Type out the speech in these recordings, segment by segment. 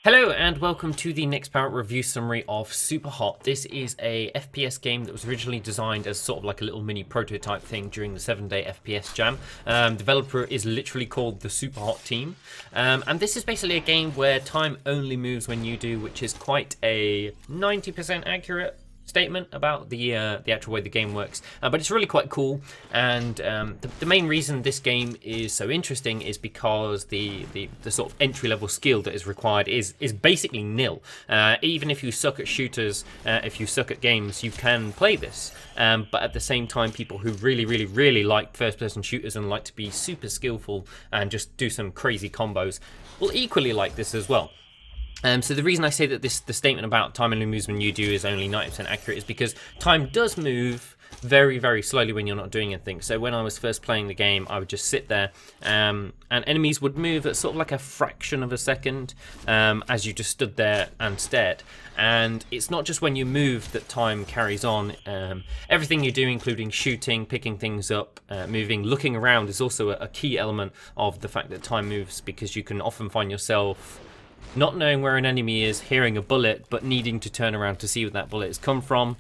Hello and welcome to the NextPowerUp review summary of SUPERHOT. This is a FPS game that was originally designed as sort of like a little mini prototype thing during the 7-day FPS jam. Developer is literally called the SUPERHOT team. And this is basically a game where time only moves when you do, which is quite a 90% accurate statement about the actual way the game works, but it's really quite cool. And the main reason this game is so interesting is because the sort of entry-level skill that is required is basically nil. Even if you suck at shooters, if you suck at games, you can play this. But at the same time, people who really like first-person shooters and like to be super skillful and just do some crazy combos will equally like this as well. So the reason I say that the statement about time only moves when you do is only 90% accurate is because time does move very slowly when you're not doing anything. So when I was first playing the game, I would just sit there and enemies would move at sort of like a fraction of a second as you just stood there and stared. And it's not just when you move that time carries on. Everything you do, including shooting, picking things up, moving, looking around, is also a key element of the fact that time moves, because you can often find yourself not knowing where an enemy is, hearing a bullet, but needing to turn around to see where that bullet has come from.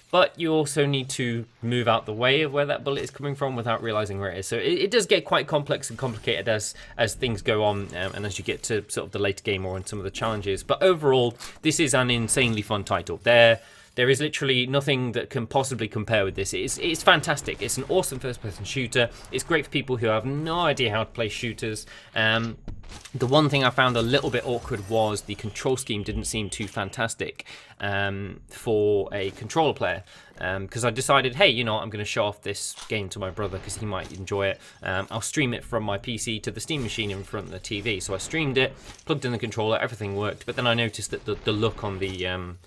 But you also need to move out the way of where that bullet is coming from without realizing where it is. So it does get quite complex and complicated as things go on, and as you get to sort of the later game or in some of the challenges. But overall, this is an insanely fun title. There is literally nothing that can possibly compare with this. It's fantastic. It's an awesome first-person shooter. It's great for people who have no idea how to play shooters. The one thing I found a little bit awkward was the control scheme didn't seem too fantastic for a controller player. Because I decided, hey, you know what, I'm going to show off this game to my brother because he might enjoy it. I'll stream it from my PC to the Steam machine in front of the TV. So I streamed it, plugged in the controller, everything worked. But then I noticed that the look on the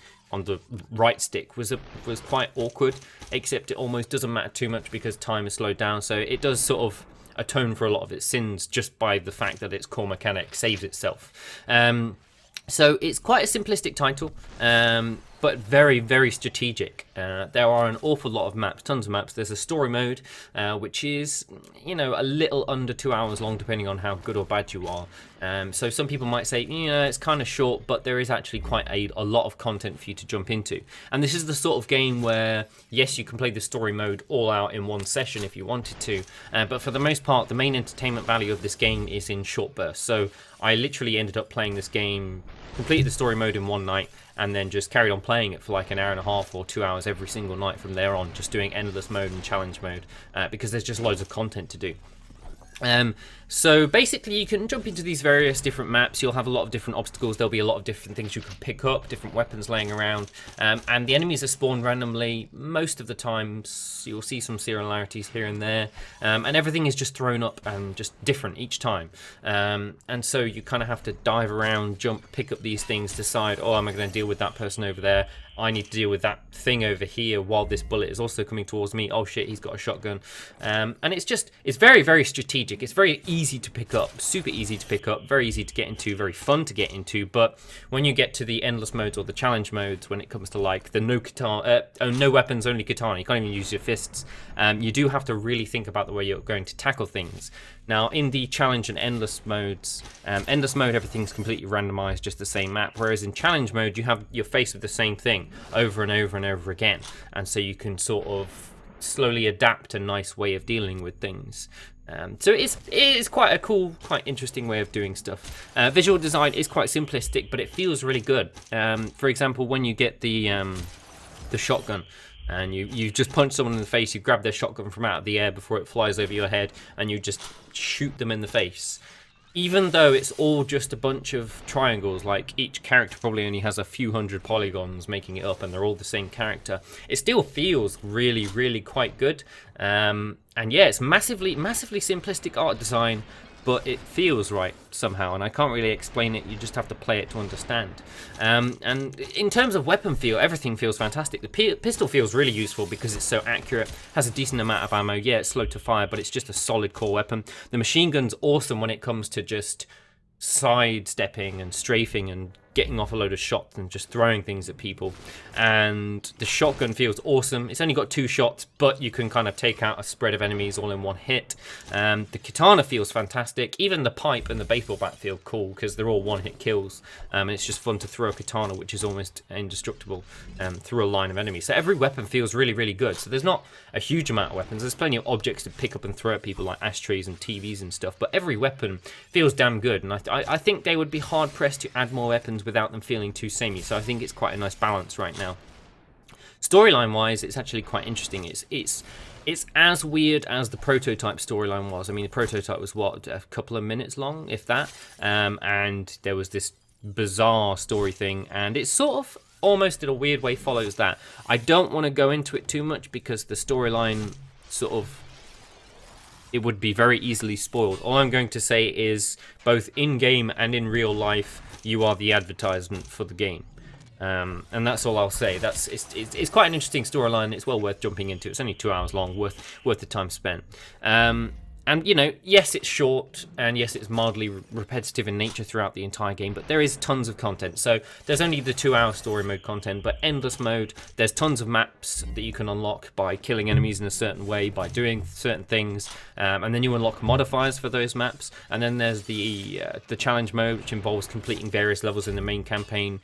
right stick was quite awkward, except it almost doesn't matter too much because time is slowed down, so it does sort of atone for a lot of its sins just by the fact that its core mechanic saves itself. So it's quite a simplistic title, but very strategic. There are an awful lot of maps, tons of maps. There's a story mode, which is, you know, a little under 2 hours long, depending on how good or bad you are. So some people might say, you know, it's kind of short, but there is actually quite a lot of content for you to jump into. And this is the sort of game where, yes, you can play the story mode all out in one session if you wanted to, but for the most part, the main entertainment value of this game is in short bursts. So I literally ended up playing this game, completed the story mode in one night, and then just carried on playing it for like an hour and a half or 2 hours every single night from there on, just doing endless mode and challenge mode, because there's just loads of content to do. So basically you can jump into these various different maps. You'll have a lot of different obstacles. There'll be a lot of different things you can pick up, different weapons laying around, and the enemies are spawned randomly. Most of the times you'll see some similarities here and there, and everything is just thrown up and just different each time. And so you kind of have to dive around, jump, pick up these things, decide, oh, am I going to deal with that person over there? I need to deal with that thing over here while this bullet is also coming towards me. Oh shit, he's got a shotgun. And it's very strategic. It's very easy to pick up, super easy to pick up, very easy to get into, very fun to get into. But when you get to the endless modes or the challenge modes, when it comes to like the no weapons, only katana, you can't even use your fists, you do have to really think about the way you're going to tackle things. Now, in the challenge and endless modes, endless mode, everything's completely randomized, just the same map, whereas in challenge mode, you're faced with the same thing over and over again, and so you can sort of slowly adapt a nice way of dealing with things. So it is quite a cool, quite interesting way of doing stuff. Visual design is quite simplistic, but it feels really good. For example, when you get the shotgun, and you just punch someone in the face, you grab their shotgun from out of the air before it flies over your head, and you just shoot them in the face. Even though it's all just a bunch of triangles, like each character probably only has a few hundred polygons making it up, and they're all the same character, it still feels really quite good. And yeah, it's massively simplistic art design, but it feels right somehow, and I can't really explain it. You just have to play it to understand. And in terms of weapon feel, everything feels fantastic. The pistol feels really useful because it's so accurate, has a decent amount of ammo. Yeah, it's slow to fire, but it's just a solid core weapon. The machine gun's awesome when it comes to just sidestepping and strafing and getting off a load of shots and just throwing things at people. And the shotgun feels awesome. It's only got 2 shots, but you can kind of take out a spread of enemies all in one hit. The katana feels fantastic. Even the pipe and the baseball bat feel cool because they're all one-hit kills. And it's just fun to throw a katana, which is almost indestructible, through a line of enemies. So every weapon feels really, really good. So there's not a huge amount of weapons. There's plenty of objects to pick up and throw at people, like ashtrays and TVs and stuff. But every weapon feels damn good. And I think they would be hard-pressed to add more weapons without them feeling too samey. So I think it's quite a nice balance right now. Storyline-wise, it's actually quite interesting. It's as weird as the prototype storyline was. I mean, the prototype was, what, a couple of minutes long, if that? And there was this bizarre story thing, and it's sort of almost in a weird way follows that. I don't want to go into it too much because the storyline sort of, it would be very easily spoiled. All I'm going to say is both in-game and in real life, you are the advertisement for the game. And that's all I'll say. It's quite an interesting storyline. It's well worth jumping into. It's only 2 hours long, worth the time spent. And, you know, yes, it's short, and yes, it's mildly repetitive in nature throughout the entire game, but there is tons of content. So there's only the 2-hour story mode content, but endless mode. There's tons of maps that you can unlock by killing enemies in a certain way, by doing certain things, and then you unlock modifiers for those maps. And then there's the challenge mode, which involves completing various levels in the main campaign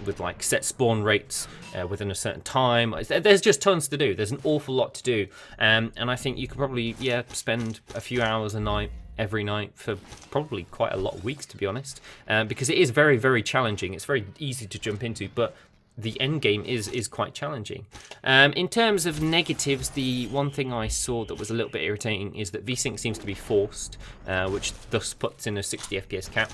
with like set spawn rates within a certain time. There's just tons to do. There's an awful lot to do, and I think you could probably spend a few hours a night every night for probably quite a lot of weeks, to be honest, because it is very, very challenging. It's very easy to jump into, but the end game is quite challenging. In terms of negatives, the one thing I saw that was a little bit irritating is that VSync seems to be forced, which thus puts in a 60 FPS cap.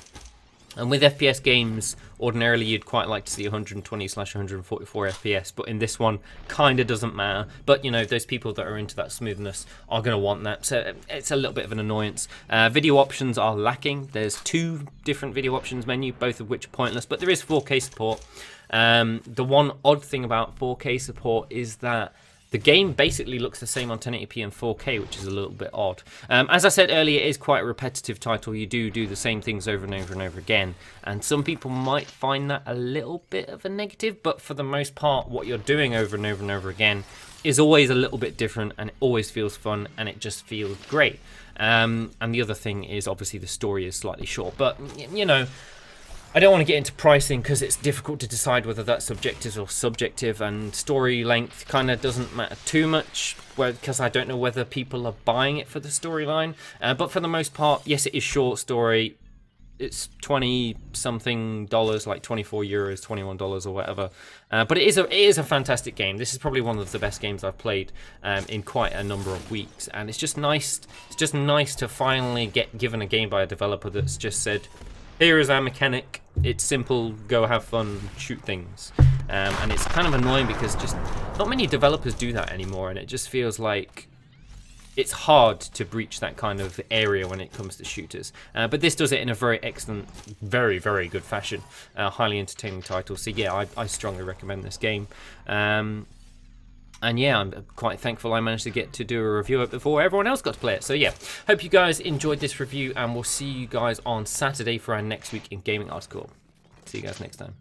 And with FPS games, ordinarily you'd quite like to see 120/144 FPS, but in this one, kind of doesn't matter. But, you know, those people that are into that smoothness are going to want that, so it's a little bit of an annoyance. Video options are lacking. There's 2 different video options menu, both of which are pointless, but there is 4K support. The one odd thing about 4K support is that the game basically looks the same on 1080p and 4K, which is a little bit odd. As I said earlier, it is quite a repetitive title. You do the same things over and over and over again, and some people might find that a little bit of a negative, but for the most part, what you're doing over and over and over again is always a little bit different, and it always feels fun, and it just feels great. And the other thing is, obviously, the story is slightly short, but, you know, I don't want to get into pricing because it's difficult to decide whether that's objective or subjective, and story length kind of doesn't matter too much because I don't know whether people are buying it for the storyline. But for the most part, yes, it is short story. It's 20-something dollars, like 24 euros, $21 or whatever. But it is a fantastic game. This is probably one of the best games I've played in quite a number of weeks, and it's just nice. It's just nice to finally get given a game by a developer that's just said, here is our mechanic, it's simple, go have fun, shoot things. And it's kind of annoying because just not many developers do that anymore, and it just feels like it's hard to breach that kind of area when it comes to shooters. But this does it in a very excellent, very, very good fashion. Highly entertaining title, so yeah, I strongly recommend this game. And yeah, I'm quite thankful I managed to get to do a review of it before everyone else got to play it. So yeah, hope you guys enjoyed this review, and we'll see you guys on Saturday for our next week in gaming article. See you guys next time.